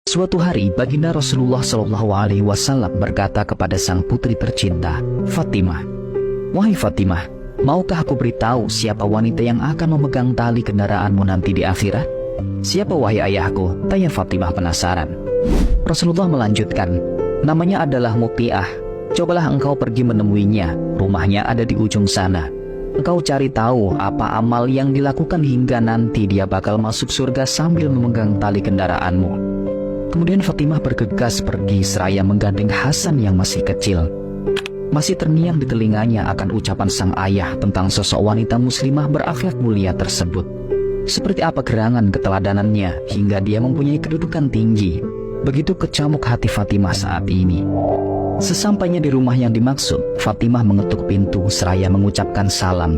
Suatu hari, baginda Rasulullah SAW berkata kepada sang putri tercinta, Fatimah, "Wahai Fatimah, maukah aku beritahu siapa wanita yang akan memegang tali kendaraanmu nanti di akhirat?" "Siapa wahai ayahku?" tanya Fatimah penasaran. Rasulullah melanjutkan, "Namanya adalah Muti'ah. Cobalah engkau pergi menemuinya, rumahnya ada di ujung sana. Engkau cari tahu apa amal yang dilakukan hingga nanti dia bakal masuk surga sambil memegang tali kendaraanmu." Kemudian Fatimah bergegas pergi seraya menggandeng Hasan yang masih kecil. Masih terngiang di telinganya akan ucapan sang ayah tentang sosok wanita muslimah berakhlak mulia tersebut. Seperti apa gerangan keteladanannya hingga dia mempunyai kedudukan tinggi. Begitu kecamuk hati Fatimah saat ini. Sesampainya di rumah yang dimaksud, Fatimah mengetuk pintu seraya mengucapkan salam.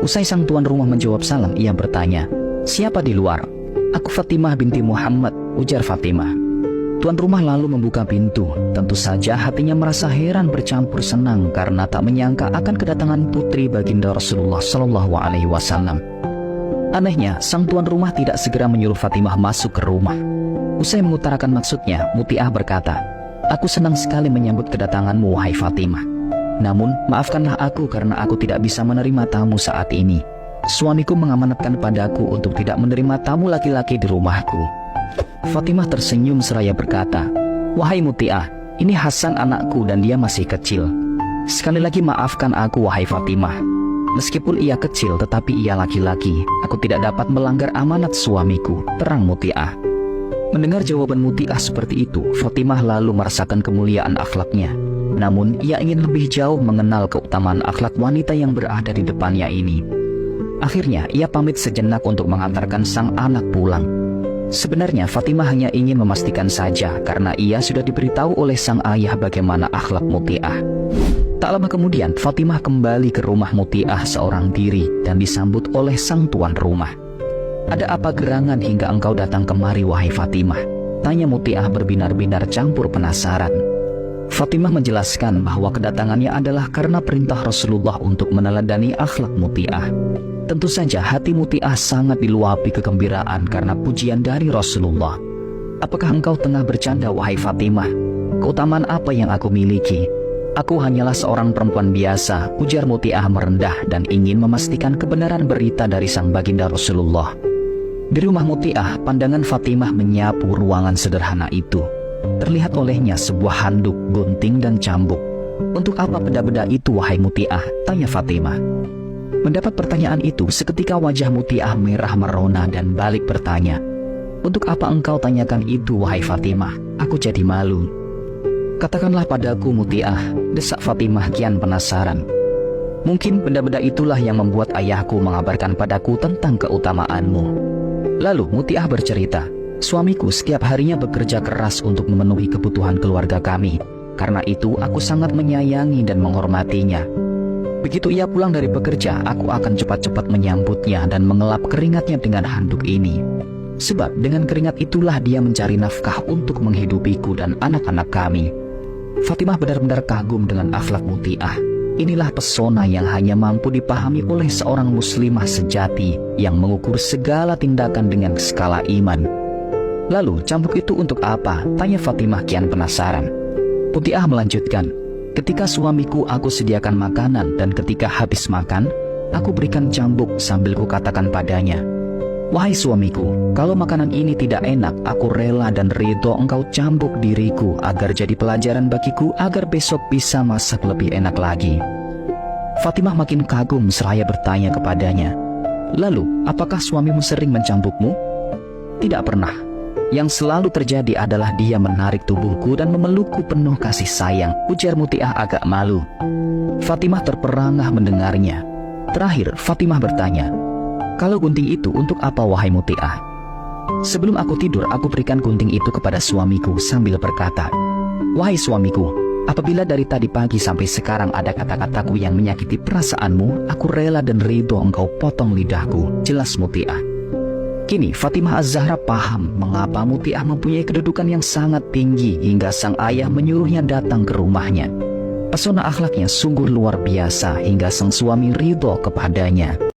Usai sang tuan rumah menjawab salam, ia bertanya, "Siapa di luar?" "Aku Fatimah binti Muhammad," ujar Fatimah. Tuan rumah lalu membuka pintu. Tentu saja hatinya merasa heran bercampur senang karena tak menyangka akan kedatangan putri baginda Rasulullah SAW. Anehnya, sang tuan rumah tidak segera menyuruh Fatimah masuk ke rumah. Usai mengutarakan maksudnya, Muti'ah berkata, "Aku senang sekali menyambut kedatanganmu, wahai Fatimah. Namun, maafkanlah aku karena aku tidak bisa menerima tamu saat ini. Suamiku mengamanatkan padaku untuk tidak menerima tamu laki-laki di rumahku." Fatimah tersenyum seraya berkata, "Wahai Muti'ah, ini Hasan anakku dan dia masih kecil. Sekali lagi maafkan aku, wahai Fatimah. Meskipun ia kecil tetapi ia laki-laki. Aku tidak dapat melanggar amanat suamiku," terang Muti'ah. Mendengar jawaban Muti'ah seperti itu, Fatimah lalu merasakan kemuliaan akhlaknya. Namun, ia ingin lebih jauh mengenal keutamaan akhlak wanita yang berada di depannya ini. Akhirnya, ia pamit sejenak untuk mengantarkan sang anak pulang. Sebenarnya Fatimah hanya ingin memastikan saja karena ia sudah diberitahu oleh sang ayah bagaimana akhlak Muti'ah. Tak lama kemudian, Fatimah kembali ke rumah Muti'ah seorang diri dan disambut oleh sang tuan rumah. "Ada apa gerangan hingga engkau datang kemari, wahai Fatimah?" tanya Muti'ah berbinar-binar campur penasaran. Fatimah menjelaskan bahwa kedatangannya adalah karena perintah Rasulullah untuk meneladani akhlak Muti'ah. Tentu saja hati Muti'ah sangat diluapi kegembiraan karena pujian dari Rasulullah. "Apakah engkau tengah bercanda, wahai Fatimah? Keutamaan apa yang aku miliki? Aku hanyalah seorang perempuan biasa," ujar Muti'ah merendah dan ingin memastikan kebenaran berita dari sang baginda Rasulullah. Di rumah Muti'ah, pandangan Fatimah menyapu ruangan sederhana itu. Terlihat olehnya sebuah handuk, gunting dan cambuk. "Untuk apa benda-benda itu, wahai Muti'ah?" tanya Fatimah. Mendapat pertanyaan itu, seketika wajah Muti'ah merah merona dan balik bertanya, "Untuk apa engkau tanyakan itu, wahai Fatimah? Aku jadi malu." "Katakanlah padaku, Muti'ah," desak Fatimah kian penasaran. "Mungkin benda-benda itulah yang membuat ayahku mengabarkan padaku tentang keutamaanmu." Lalu Muti'ah bercerita, "Suamiku setiap harinya bekerja keras untuk memenuhi kebutuhan keluarga kami. Karena itu aku sangat menyayangi dan menghormatinya. Begitu ia pulang dari bekerja, aku akan cepat-cepat menyambutnya dan mengelap keringatnya dengan handuk ini. Sebab dengan keringat itulah dia mencari nafkah untuk menghidupiku dan anak-anak kami." Fatimah benar-benar kagum dengan akhlak Muti'ah. Inilah pesona yang hanya mampu dipahami oleh seorang muslimah sejati yang mengukur segala tindakan dengan skala iman. "Lalu cambuk itu untuk apa?" tanya Fatimah kian penasaran. Muti'ah melanjutkan, "Ketika suamiku aku sediakan makanan dan ketika habis makan, aku berikan cambuk sambil kukatakan padanya, 'Wahai suamiku, kalau makanan ini tidak enak, aku rela dan ridho engkau cambuk diriku agar jadi pelajaran bagiku agar besok bisa masak lebih enak lagi.'" Fatimah makin kagum seraya bertanya kepadanya, "Lalu, apakah suamimu sering mencambukmu?" "Tidak pernah. Yang selalu terjadi adalah dia menarik tubuhku dan memelukku penuh kasih sayang," ujar Muti'ah agak malu. Fatimah terperangah mendengarnya. Terakhir, Fatimah bertanya, "Kalau gunting itu untuk apa, wahai Muti'ah?" "Sebelum aku tidur, aku berikan gunting itu kepada suamiku sambil berkata, 'Wahai suamiku, apabila dari tadi pagi sampai sekarang ada kata-kataku yang menyakiti perasaanmu, aku rela dan ridho engkau potong lidahku,' jelas Muti'ah. Kini Fatimah Az-Zahra paham mengapa Muti'ah mempunyai kedudukan yang sangat tinggi hingga sang ayah menyuruhnya datang ke rumahnya. Pesona akhlaknya sungguh luar biasa hingga sang suami ridho kepadanya.